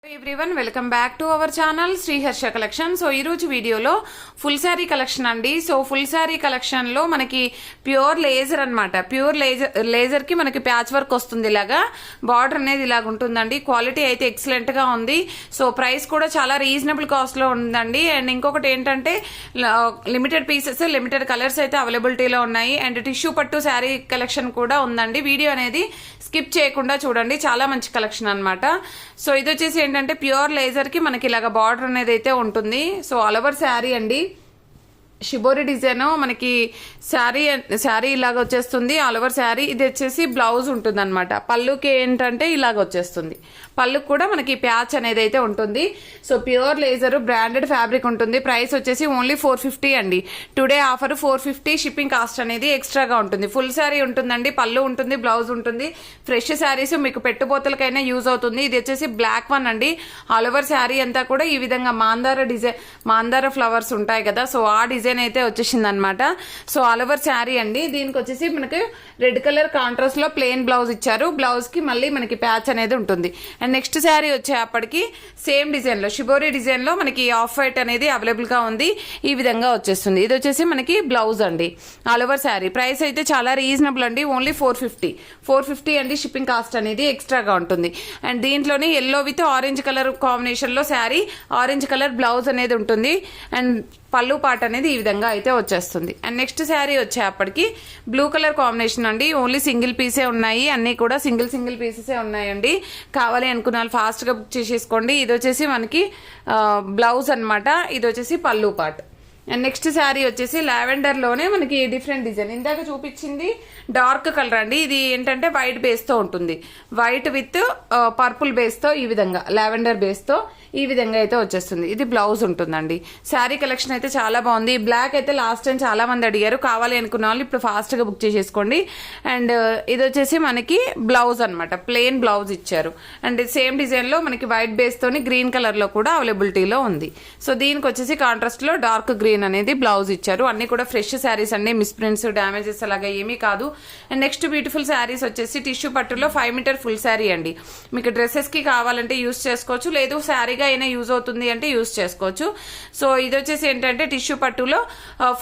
Everyone welcome back to our channel Sriharsha collection. So ई रोज video full sari collection अंडी। So full sari collection लो मनकी प्योर लेजर अन्नमाट। प्योर लेजर की मनकी पैच वर्क वस्तुंदी इलागा बॉर्डर अनेदी इलाग उंटुंदंडी। क्वालिटी अयिते एक्सलेंट गा उंदी। सो प्राइस कूडा चाला रीजनबल कास्ट लो उंदंडी। अंड इंकोकटी एंटंटे लिमिटेड पीसेस लिमिटेड कलर्स अयिते अवेलेबिलिटी లో ఉన్నాయి। అండ్ టిష్యూ పట్టు శారీ కలెక్షన్ కూడా ఉందండి। వీడియో అనేది స్కిప్ చేయకుండా చూడండి, చాలా మంచి కలెక్షన్ అన్నమాట। సో ఇది వచ్చేసి ఏంటంటే ప్యూర్ లేజర్ కి మనకి ఇలాగా బార్డర్ అనేది అయితే ఉంటుంది। సో ఆల్ ఓవర్ శారీ అండి, షిబోరి డిజైన్ మనకి శారీ ఇలాగ వచ్చేస్తుంది ఆల్ ఓవర్ శారీ। ఇది వచ్చేసి బ్లౌజ్ ఉంటుంది అనమాట। పళ్ళుకి ఏంటంటే ఇలాగ వచ్చేస్తుంది, పళ్ళుకి కూడా మనకి ప్యాచ్ అనేది అయితే ఉంటుంది। So pure laser branded fabric ఉంటుంది। ప్రైస్ వచ్చేసి ఓన్లీ 450 అండి। టుడే ఆఫర్ 450, షిప్పింగ్ కాస్ట్ అనేది ఎక్స్ట్రాగా ఉంటుంది। ఫుల్ శారీ ఉంటుందండి, పళ్ళు ఉంటుంది, బ్లౌజ్ ఉంటుంది। ఫ్రెష్ శారీస్ మీకు పెట్టుబోతలకైనా యూజ్ అవుతుంది। ఇది వచ్చేసి బ్లాక్ వన్ అండి। ఆల్ ఓవర్ శారీ అంతా కూడా ఈ విధంగా మాందార ఫ్లవర్స్ ఉంటాయి కదా, సో ఆ డిజైన్ అయితే వచ్చేసింది అనమాట। సో ఆల్ ఓవర్ శారీ అండి। దీనికి వచ్చేసి మనకి రెడ్ కలర్ కాంట్రాస్ట్ లో ప్లెయిన్ బ్లౌజ్ ఇచ్చారు। బ్లౌజ్ కి మళ్ళీ మనకి ప్యాచ్ అనేది ఉంటుంది। అండ్ నెక్స్ట్ శారీ వచ్చేప్పటికి సేమ్ డిజైన్ లో షిబోరి డిజైన్ లో మనకి ఆఫ్ వైట్ అనేది అవైలబుల్ గా ఉంది। ఈ విధంగా వచ్చేస్తుంది। ఇది వచ్చేసి మనకి బ్లౌజ్ అండి। ఆల్ ఓవర్ శారీ ప్రైస్ అయితే చాలా రీజనబుల్ అండి, ఓన్లీ 450 అండి। షిప్పింగ్ కాస్ట్ అనేది ఎక్స్ట్రాగా ఉంటుంది। అండ్ దీంట్లోనే yellow with orange colour combination లో శారీ, ఆరెంజ్ కలర్ బ్లౌజ్ అనేది ఉంటుంది। అండ్ పళ్ళు పాట అనేది ఈ విధంగా అయితే వచ్చేస్తుంది। అండ్ నెక్స్ట్ శారీ వచ్చేప్పటికి బ్లూ కలర్ కాంబినేషన్ అండి। ఓన్లీ సింగిల్ పీసే ఉన్నాయి, అన్ని కూడా సింగిల్ పీసెసే ఉన్నాయండి। కావాలి అనుకున్న వాళ్ళు ఫాస్ట్ గా బుక్ చేసేసుకోండి। ఇది వచ్చేసి మనకి బ్లౌజ్ అన్నమాట, ఇది వచ్చేసి పళ్ళు పాట। అండ్ నెక్స్ట్ శారీ వచ్చేసి లావెండర్ లోనే మనకి డిఫరెంట్ డిజైన్, ఇందాక చూపించింది డార్క్ కలర్ అండి। ఇది ఏంటంటే వైట్ బేస్ తో ఉంటుంది, వైట్ విత్ పర్పుల్ బేస్ తో ఈ విధంగా లావెండర్ బేస్ తో ఈ విధంగా అయితే వచ్చేస్తుంది। ఇది బ్లౌజ్ ఉంటుందండి। శారీ కలెక్షన్ అయితే చాలా బాగుంది। బ్లాక్ అయితే లాస్ట్ టైం చాలా మంది అడిగారు, కావాలి అనుకున్న వాళ్ళు ఇప్పుడు ఫాస్ట్ గా బుక్ చేసేసుకోండి। అండ్ ఇది వచ్చేసి మనకి బ్లౌజ్ అన్నమాట, ప్లెయిన్ బ్లౌజ్ ఇచ్చారు। అండ్ సేమ్ డిజైన్ లో మనకి వైట్ బేస్ తోని గ్రీన్ కలర్ లో కూడా అవైలబిలిటీలో ఉంది। సో దీనికి వచ్చేసి కాంట్రాస్ట్ లో డార్క్ గ్రీన్ అనేది బ్లౌజ్ ఇచ్చారు। అన్ని కూడా ఫ్రెష్ శారీస్ అండి, మిస్ ప్రింట్స్ డామేజెస్ అలాగా ఏమీ కాదు। అండ్ నెక్స్ట్ బ్యూటిఫుల్ శారీస్ వచ్చేసి టిష్యూ పట్టులో 5 మీటర్ ఫుల్ శారీ అండి। మీకు డ్రెస్సెస్ కి కావాలంటే యూస్ చేసుకోవచ్చు, లేదు శారీగా అయినా యూజ్ అవుతుంది అంటే యూస్ చేసుకోవచ్చు। సో ఇది వచ్చేసి ఏంటంటే టిష్యూ పట్టులో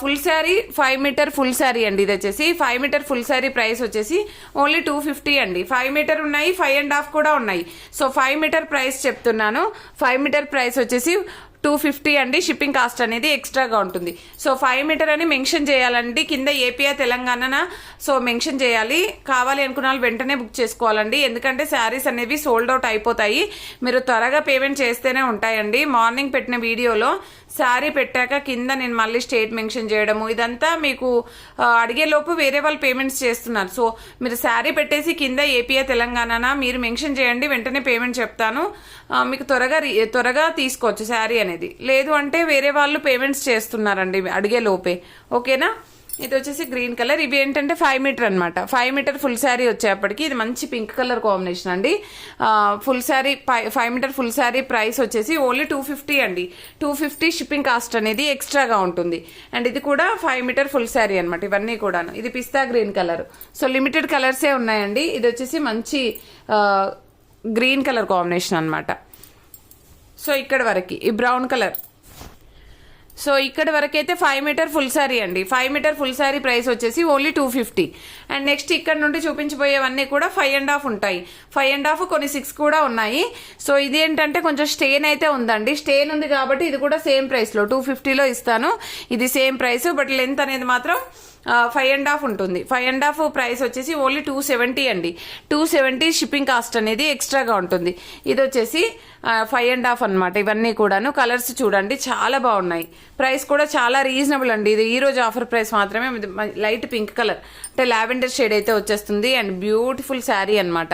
full saree 5 metre full saree అండి। ఇది వచ్చేసి 5 మీటర్ ఫుల్ శారీ ప్రైస్ వచ్చేసి ఓన్లీ 250 అండి। 5 మీటర్ ఉన్నాయి, 5.5 కూడా ఉన్నాయి। సో 5 మీటర్ ప్రైస్ చెప్తున్నాను, 5 మీటర్ ప్రైస్ వచ్చేసి 250 అండి। షిప్పింగ్ కాస్ట్ అనేది ఎక్స్ట్రాగా ఉంటుంది। సో 5 మీటర్ అని మెన్షన్ చేయాలండి, కింద ఏపీఆ తెలంగాణ సో మెన్షన్ చేయాలి। కావాలి అనుకున్న వాళ్ళు వెంటనే బుక్ చేసుకోవాలండి, ఎందుకంటే శారీస్ అనేవి సోల్డ్ అవుట్ అయిపోతాయి। మీరు త్వరగా పేమెంట్ చేస్తేనే ఉంటాయండి। మార్నింగ్ పెట్టిన వీడియోలో శారీ పెట్టాక కింద నేను మళ్ళీ స్టేట్ మెన్షన్ చేయడము ఇదంతా మీకు అడిగేలోపు వేరే వాళ్ళు పేమెంట్స్ చేస్తున్నారు। సో మీరు శారీ పెట్టేసి కింద ఏపీఆ తెలంగాణ మీరు మెన్షన్ చేయండి, వెంటనే పేమెంట్ చెప్తాను, మీకు త్వరగా తీసుకోవచ్చు శారీ అనేది। లేదు అంటే వేరే వాళ్ళు పేమెంట్స్ చేస్తున్నారండి అడిగే లోపే, ఓకేనా। ఇది వచ్చేసి గ్రీన్ కలర్, ఇవి ఏంటంటే 5 మీటర్ అనమాట। 5 మీటర్ ఫుల్ శారీ వచ్చేప్పటికి ఇది మంచి పింక్ కలర్ కాంబినేషన్ అండి। Full saree 5 metre full saree price వచ్చేసి ఓన్లీ 250 అండి। 250 షిప్పింగ్ కాస్ట్ అనేది ఎక్స్ట్రాగా ఉంటుంది। అండ్ ఇది కూడా 5 మీటర్ ఫుల్ శారీ అనమాట, ఇవన్నీ కూడాను। ఇది పిస్తా గ్రీన్ కలర్, సో లిమిటెడ్ కలర్సే ఉన్నాయండి। ఇది వచ్చేసి మంచి గ్రీన్ కలర్ కాంబినేషన్ అనమాట। సో ఇక్కడ వరకు ఈ బ్రౌన్ కలర్, సో ఇక్కడ వరకు అయితే 5 మీటర్ ఫుల్ శారీ అండి। 5 మీటర్ ఫుల్ శారీ ప్రైస్ వచ్చేసి ఓన్లీ 250। అండ్ నెక్స్ట్ ఇక్కడ నుండి చూపించబోయేవన్నీ కూడా 5.5 ఉంటాయి, 5.5 కొన్ని 6 కూడా ఉన్నాయి। సో ఇది ఏంటంటే కొంచెం స్టెయిన్ అయితే ఉందండి, స్టెయిన్ ఉంది కాబట్టి ఇది కూడా సేమ్ ప్రైస్ లో 250లో ఇస్తాను। ఇది సేమ్ ప్రైస్, బట్ లెంత్ అనేది మాత్రం 5.5 ఉంటుంది। 5.5 ప్రైస్ వచ్చేసి ఓన్లీ 270 అండి। 270 షిప్పింగ్ కాస్ట్ అనేది ఎక్స్ట్రాగా ఉంటుంది। ఇది వచ్చేసి 5.5 అనమాట। ఇవన్నీ కూడాను కలర్స్ చూడండి చాలా బాగున్నాయి, ప్రైస్ కూడా చాలా రీజనబుల్ అండి। ఇది ఈ రోజు ఆఫర్ ప్రైస్ మాత్రమే। లైట్ పింక్ కలర్ అంటే లావెండర్ షేడ్ అయితే వచ్చేస్తుంది। అండ్ బ్యూటిఫుల్ శారీ అనమాట,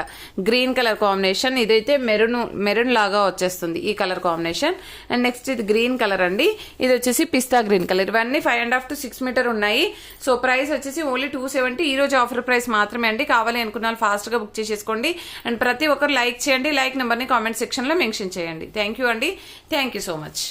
గ్రీన్ కలర్ కాంబినేషన్, ఇదైతే మెరూన్ లాగా వచ్చేస్తుంది ఈ కలర్ కాంబినేషన్। అండ్ నెక్స్ట్ ఇది గ్రీన్ కలర్ అండి, ఇది వచ్చేసి పిస్తా గ్రీన్ కలర్। ఇవన్నీ 5.5 to 6 మీటర్ ఉన్నాయి। సో ప్రైస్ వచ్చేసి ఓన్లీ 270, ఈ రోజు ఆఫర్ ప్రైస్ మాత్రమే అండి। కావాలి అనుకున్న వాళ్ళు ఫాస్ట్ గా బుక్ చేసేసుకోండి। అండ్ ప్రతి ఒక్కరు లైక్ చేయండి, లైక్ నెంబర్ ని కామెంట్ సెక్షన్ లో మెన్షన్ చేయండి। థ్యాంక్ యూ అండి, థ్యాంక్ యూ సో మచ్।